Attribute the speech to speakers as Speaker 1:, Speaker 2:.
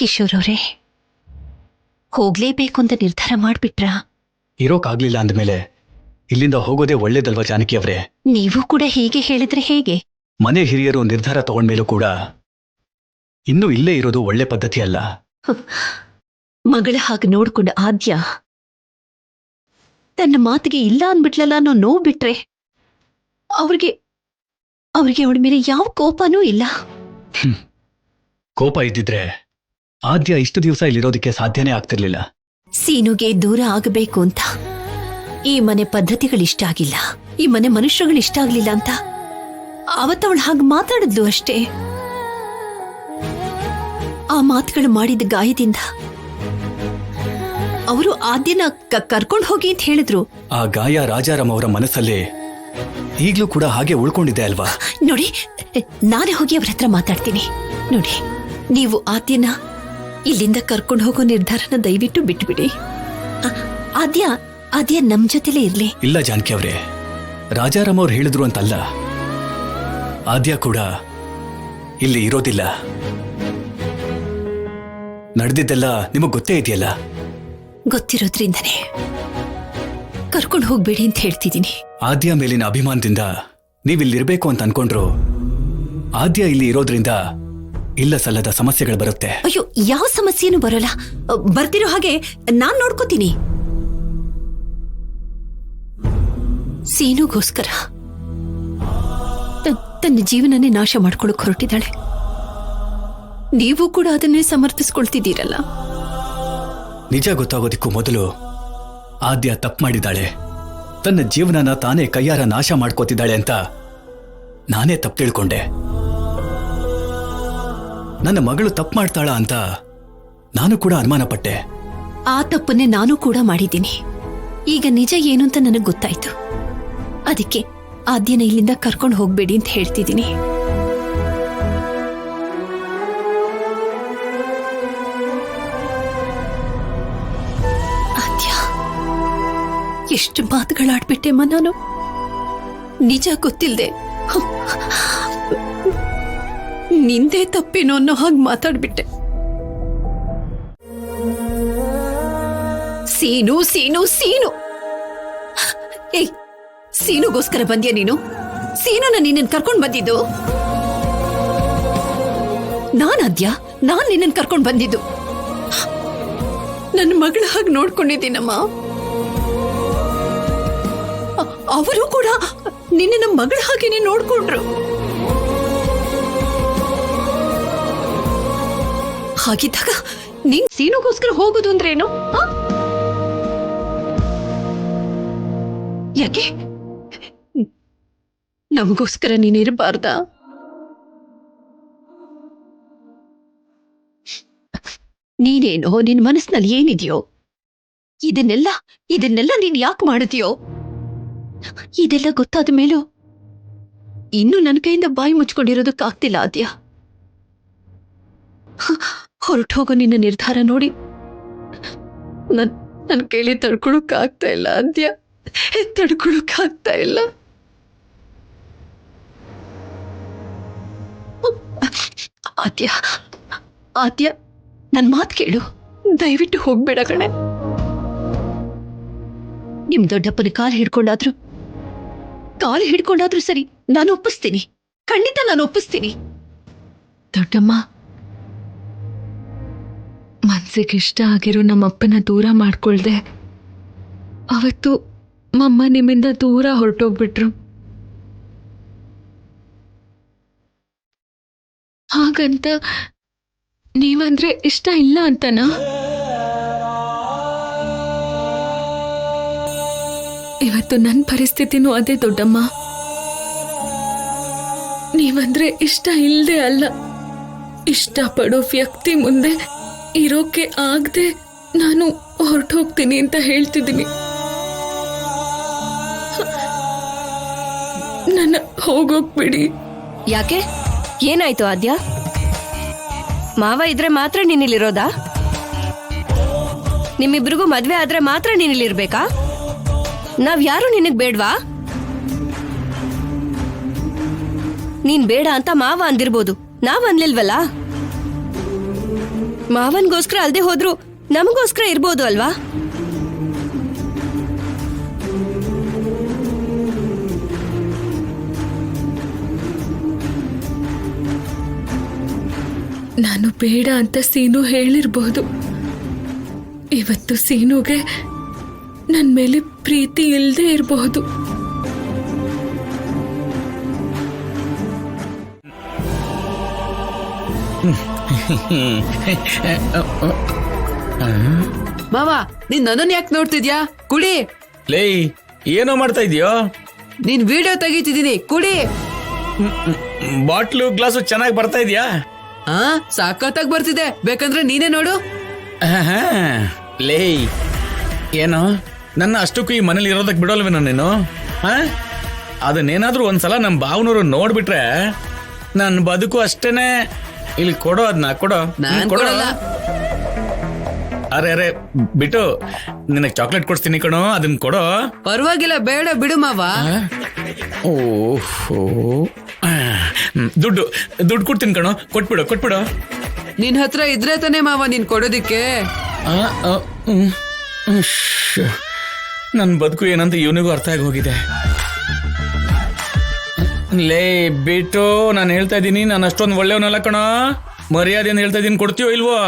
Speaker 1: ಕಿಶೋರ್ ಅವರೇ, ಹೋಗ್ಲೇಬೇಕು ಅಂತ ನಿರ್ಧಾರ ಮಾಡ್ಬಿಟ್ರಾ?
Speaker 2: ಇರೋಕ್ಕಾಗ್ಲಿಲ್ಲ ಅಂದಮೇಲೆ ಇಲ್ಲಿಂದ ಹೋಗೋದೇ ಒಳ್ಳೇದಲ್ವಾ ಜಾನಕಿ ಅವರೇ?
Speaker 1: ನೀವು ಕೂಡ ಹೀಗೆ ಹೇಳಿದ್ರೆ ಹೇಗೆ?
Speaker 2: ಮನೆ ಹಿರಿಯರು ನಿರ್ಧಾರ ತಗೊಂಡ್ಮೇಲೂ ಕೂಡ ಇನ್ನೂ ಇಲ್ಲೇ ಇರೋದು ಒಳ್ಳೆ ಪದ್ಧತಿ ಅಲ್ಲ.
Speaker 1: ಮಗಳ ಹಾಗೆ ನೋಡ್ಕೊಂಡ ಆದ್ಯ ತನ್ನ ಮಾತಿಗೆ ಇಲ್ಲ ಅಂದ್ಬಿಟ್ಲಲ್ಲ ಅನ್ನೋ ನೋವು ಬಿಟ್ರೆ ಅವ್ರಿಗೆ ಅವಳ ಮೇಲೆ ಯಾವ ಕೋಪನೂ ಇಲ್ಲ.
Speaker 2: ಕೋಪ ಇದ್ದಿದ್ರೆ ಆದ್ಯ ಇಷ್ಟು ದಿವಸ ಇಲ್ಲಿರೋದಕ್ಕೆ ಸಾಧ್ಯನೇ ಆಗ್ತಿರ್ಲಿಲ್ಲ.
Speaker 1: ಸೀನುಗೆ ದೂರ ಆಗಬೇಕು ಅಂತ ಈ ಮನೆ ಪದ್ಧತಿಗಳಿಷ್ಟ ಆಗಿಲ್ಲ, ಈ ಮನೆ ಮನುಷ್ಯರುಗಳಿಷ್ಟ ಆಗ್ಲಿಲ್ಲ ಅಂತ ಅವತ್ತವಳು ಹಾಗೆ ಮಾತಾಡಿದ್ಲು ಅಷ್ಟೇ. ಆ ಮಾತುಗಳು ಮಾಡಿದ ಗಾಯದಿಂದ ಅವರು ಆದ್ಯನ ಕರ್ಕೊಂಡು ಹೋಗಿ ಅಂತ ಹೇಳಿದ್ರು.
Speaker 2: ಆ ಗಾಯ ರಾಜಾರಾಮ್ ಅವರ ಮನಸ್ಸಲ್ಲಿ ಈಗ್ಲೂ ಕೂಡ ಹಾಗೆ ಉಳ್ಕೊಂಡಿದೆ ಅಲ್ವಾ?
Speaker 1: ನೋಡಿ, ನಾನೇ ಹೋಗಿ ಅವ್ರ ಹತ್ರ ಮಾತಾಡ್ತೀನಿ. ನೋಡಿ, ನೀವು ಆದ್ಯನ ಇಲ್ಲಿಂದ ಕರ್ಕೊಂಡು ಹೋಗೋ ನಿರ್ಧಾರನ ದಯವಿಟ್ಟು ಬಿಟ್ಬಿಡಿ. ಆದ್ಯ ನಮ್ ಜೊತೆಲೇ ಇರ್ಲಿ.
Speaker 2: ಇಲ್ಲ ಜಾನಕಿ ಅವರೇ, ರಾಜಾರಾಮ್ ಅವ್ರು ಹೇಳಿದ್ರು ಅಂತಲ್ಲ, ಆದ್ಯ ಕೂಡ ಇಲ್ಲಿ ಇರೋದಿಲ್ಲ. ನಡೆದಿದ್ದೆಲ್ಲ ನಿಮಗ್ ಗೊತ್ತೇ ಇದೆಯಲ್ಲ.
Speaker 1: ಗೊತ್ತಿರೋದ್ರಿಂದನೇ ಕರ್ಕೊಂಡು ಹೋಗ್ಬೇಡಿ ಅಂತ ಹೇಳ್ತಿದ್ದೀನಿ.
Speaker 2: ಆದ್ಯ ಮೇಲಿನ ಅಭಿಮಾನದಿಂದ ನೀವಿಲ್ಲಿರ್ಬೇಕು ಅಂತ ಅನ್ಕೊಂಡ್ರು ಆದ್ಯ ಇಲ್ಲಿ ಇರೋದ್ರಿಂದ ಇಲ್ಲ ಸಲ್ಲದ ಸಮಸ್ಯೆಗಳು ಬರುತ್ತೆ.
Speaker 1: ಅಯ್ಯೋ, ಯಾವ ಸಮಸ್ಯೆನೂ ಬರೋಲ್ಲ. ಬರ್ತಿರೋ ಹಾಗೆ ನಾನ್ ನೋಡ್ಕೋತೀನಿ. ಸೀನುಗೋಸ್ಕರ ತನ್ನ ಜೀವನನೇ ನಾಶ ಮಾಡ್ಕೊಳಕ್ ಹೊರಟಿದ್ದಾಳೆ. ನೀವು ಕೂಡ ಅದನ್ನೇ ಸಮರ್ಥಿಸ್ಕೊಳ್ತಿದ್ದೀರಲ್ಲ.
Speaker 2: ನಿಜ ಗೊತ್ತಾಗೋದಕ್ಕೂ ಮೊದಲು ಆದ್ಯ ತಪ್ಪು ಮಾಡಿದ್ದಾಳೆ, ತನ್ನ ಜೀವನನ ತಾನೇ ಕೈಯಾರ ನಾಶ ಮಾಡ್ಕೋತಿದ್ದಾಳೆ ಅಂತ ನಾನೇ ತಪ್ಪು ತಿಳ್ಕೊಂಡೆ. ನನ್ನ ಮಗಳು ತಪ್ಪು ಮಾಡ್ತಾಳ ಅಂತ ನಾನು ಕೂಡ ಅನುಮಾನ ಪಟ್ಟೆ.
Speaker 1: ಆ ತಪ್ಪನ್ನೇ ನಾನು ಕೂಡ ಮಾಡಿದ್ದೀನಿ. ಈಗ ನಿಜ ಏನು ಅಂತ ನನಗೆ ಗೊತ್ತಾಯ್ತು. ಅದಕ್ಕೆ ಆದ್ಯನ ಇಲ್ಲಿಂದ ಕರ್ಕೊಂಡು ಹೋಗ್ಬೇಡಿ ಅಂತ ಹೇಳ್ತಿದ್ದೀನಿ. ಆದ್ಯ, ಎಷ್ಟು ಮಾತುಗಳಾಡ್ಬಿಟ್ಟೆಮ್ಮ ನಾನು. ನಿಜ ಗೊತ್ತಿಲ್ದೆ ನಿಂದೇ ತಪ್ಪೇನೋ ಅನ್ನೋ ಹಾಗೆ ಮಾತಾಡ್ಬಿಟ್ಟೆ. ಸೀನು ಸೀನು ಸೀನು ಏಯ್, ಸೀನುಗೋಸ್ಕರ ಬಂದ್ಯಾ ನೀನು? ಸೀನುನ ನಿನ್ನನ್ನು ಕರ್ಕೊಂಡು ಬಂದಿದ್ದು ನಾನಾದ್ಯಾ? ನಾನ್ ನಿನ್ನನ್ನು ಕರ್ಕೊಂಡು ಬಂದಿದ್ದು. ನನ್ನ ಮಗಳ ಹಾಗೆ ನೋಡ್ಕೊಂಡಿದ್ದೀನಮ್ಮ. ಅವರು ಕೂಡ ನಿನ್ನ ಮಗಳ ಹಾಗೇನೆ ನೋಡ್ಕೊಂಡ್ರು. ಹಾಗಿದ್ದಾಗ ನೀನ್ ಸೀನುಗೋಸ್ಕರ ಹೋಗುದು ಅಂದ್ರೇನು? ಯಾಕೆ ನಮಗೋಸ್ಕರ ನೀನಿರಬಾರ್ದಾ? ನೀನೇನೋ ನಿನ್ ಮನಸ್ಸಿನಲ್ಲಿ ಏನಿದೆಯೋ ಇದನ್ನೆಲ್ಲ ನೀನ್ ಯಾಕೆ ಮಾಡಿದ್ಯೋ? ಇದೆಲ್ಲ ಗೊತ್ತಾದ ಮೇಲೂ ಇನ್ನು ನನ್ನ ಕೈಯಿಂದ ಬಾಯಿ ಮುಚ್ಕೊಂಡಿರೋದಕ್ಕಾಗ್ತಿಲ್ಲ ಆದ್ಯ. ಹೊರಟು ಹೋಗೋ ನಿನ್ನ ನಿರ್ಧಾರ ನೋಡಿ ನನ್ ಕೈಲಿ ತಡ್ಕೊಳಕ್ಕಾಗ್ತಾ ಇಲ್ಲ ಆದ್ಯ, ತಡ್ಕೊಳಕ್ಕಾಗ್ತಾ ಇಲ್ಲ. ಆದ್ಯ ನನ್ ಮಾತು ಕೇಳು, ದಯವಿಟ್ಟು ಹೋಗ್ಬೇಡ ಕಣೆ. ನಿಮ್ ದೊಡ್ಡಪ್ಪನ ಕಾಲು ಹಿಡ್ಕೊಂಡಾದ್ರೂ ಸರಿ, ನಾನು ಒಪ್ಪಿಸ್ತೀನಿ. ಖಂಡಿತ ನಾನು ಒಪ್ಪಿಸ್ತೀನಿ.
Speaker 3: ದೊಡ್ಡಮ್ಮ, ಮನ್ಸಿಗೆ ಇಷ್ಟ ಆಗಿರೋ ನಮ್ಮಪ್ಪನ ದೂರ ಮಾಡ್ಕೊಳ್ದೆ ಅವತ್ತು ಮಮ್ಮ ನಿಮ್ಮಿಂದ ದೂರ ಹೊರಟೋಗ್ಬಿಟ್ರು. ಹಾಗಂತ ನೀವಂದ್ರೆ ಇಷ್ಟ ಇಲ್ಲ ಅಂತನಾ? ಇವತ್ತು ನನ್ನ ಪರಿಸ್ಥಿತಿನೂ ಅದೇ ದೊಡ್ಡಮ್ಮ. ನೀವಂದ್ರೆ ಇಷ್ಟ ಇಲ್ಲದೆ ಅಲ್ಲ, ಇಷ್ಟಪಡೋ ವ್ಯಕ್ತಿ ಮುಂದೆ ಇರೋಕೆ ಆಗದೆ ನಾನು ಹೊರಟೋಗ್ತೀನಿ ಅಂತ ಹೇಳ್ತಿದ್ದೀನಿ. ನನ್ನ ಹೋಗೋಗ್ಬಿಡಿ.
Speaker 4: ಯಾಕೆ? ಏನಾಯ್ತು ಆದ್ಯ? ಮಾವ ಇದ್ರೆ ಮಾತ್ರ ನೀನಿಲ್ಲಿರೋದಾ? ನಿಮ್ಮಿಬ್ರಿಗೂ ಮದ್ವೆ ಆದ್ರೆ ಮಾತ್ರ ನೀನಿಲ್ಲಿರ್ಬೇಕಾ? ನಾವ್ ಯಾರು ನಿನಗ್ ಬೇಡ್ವಾ? ನೀನ್ ಬೇಡ ಅಂತ ಮಾವ ಅಂದಿರ್ಬೋದು, ನಾವ್ ಅನ್ಲಿಲ್ವಲ್ಲ. ಮಾವನ್ಗೋಸ್ಕರ ಅಲ್ದೆ ಹೋದ್ರು ನಮಗೋಸ್ಕರ ಇರ್ಬೋದು ಅಲ್ವಾ?
Speaker 3: ನಾನು ಬೇಡ ಅಂತ ಸೀನು ಹೇಳಿರ್ಬಹುದು. ಇವತ್ತು ಸೀನುಗೆ ನನ್ ಮೇಲೆ ಪ್ರೀತಿ ಇಲ್ಲದೆ ಇರಬಹುದು.
Speaker 5: ಮಾವ, ನೀನ್ ನನ್ನನ್ ಯಾಕೆ ನೋಡ್ತಿದ್ಯಾ? ಕುಡಿ.
Speaker 6: ಲೇ ಏನೋ ಮಾಡ್ತಾ ಇದೀಯೋ?
Speaker 5: ನೀನ್ ವಿಡಿಯೋ ತೆಗಿತಿದೀನಿ, ಕುಡಿ.
Speaker 6: ಬಾಟ್ಲು ಗ್ಲಾಸು ಚೆನ್ನಾಗಿ ಬರ್ತಾ ಇದೆಯಾ?
Speaker 5: ಹಾ, ಸಖತ್ತಾಗಿ ಬರ್ತಿದೆ. ಬೇಕಂದ್ರೆ ನೀನೇ ನೋಡು.
Speaker 6: ಲೇ ಏನೋ ನನ್ನ ಅಷ್ಟಕ್ಕೂ ಈ ಮನೇಲಿ ಇರೋದಕ್ ಬಿಡೋಲ್ವೇನೋ ನೀನು? ಅದನ್ನೇನಾದ್ರೂ ಒಂದ್ಸಲ ನಮ್ ಬಾವನೂರು ನೋಡ್ಬಿಟ್ರೆ ನನ್ ಬದುಕು ಅಷ್ಟೇನೆ. ಇಲ್ಲಿ ಕೊಡೋ, ಅದನ್ನ ಕೊಡೋ.
Speaker 5: ನಾನ್
Speaker 6: ಕೊಡೋ.
Speaker 5: ಕೊಡಲ್ಲ.
Speaker 6: ಅರೆ ಬಿಟ್ಟು ನಿನಗೆ ಚಾಕ್ಲೇಟ್ ಕೊಡ್ತೀನಿ ಕಣೋ, ಅದನ್ನ ಕೊಡೋ.
Speaker 5: ಪರವಾಗಿಲ್ಲ, ಬೇಡ ಬಿಡು ಮಾವ.
Speaker 6: ಓಹೋ, ದುಡ್ಡು ಕೊಡ್ತೀನಿ ಕಣೋ, ಕೊಟ್ಬಿಡು.
Speaker 5: ನಿನ್ ಹತ್ರ ಇದ್ರೆ ತಾನೇ ಮಾವ ನೀನ್ ಕೊಡೋದಿಕ್ಕೆ.
Speaker 6: ನನ್ ಬದುಕು ಏನಂತ ಇವನಿಗೂ ಅರ್ಥ ಆಗಿ ಹೋಗಿದೆ. ಲೇ ಬಿಟ್ಟು, ನಾನು ಹೇಳ್ತಾ ಇದ್ದೀನಿ, ನಾನು ಅಷ್ಟೊಂದು ಒಳ್ಳೆಯವನಲ್ಲ ಕಣೋ. ಮರ್ಯಾದೆಯನ್ನು ಹೇಳ್ತಾ ಇದ್ದೀನಿ, ಕೊಡ್ತೀಯೋ ಇಲ್ವೋ?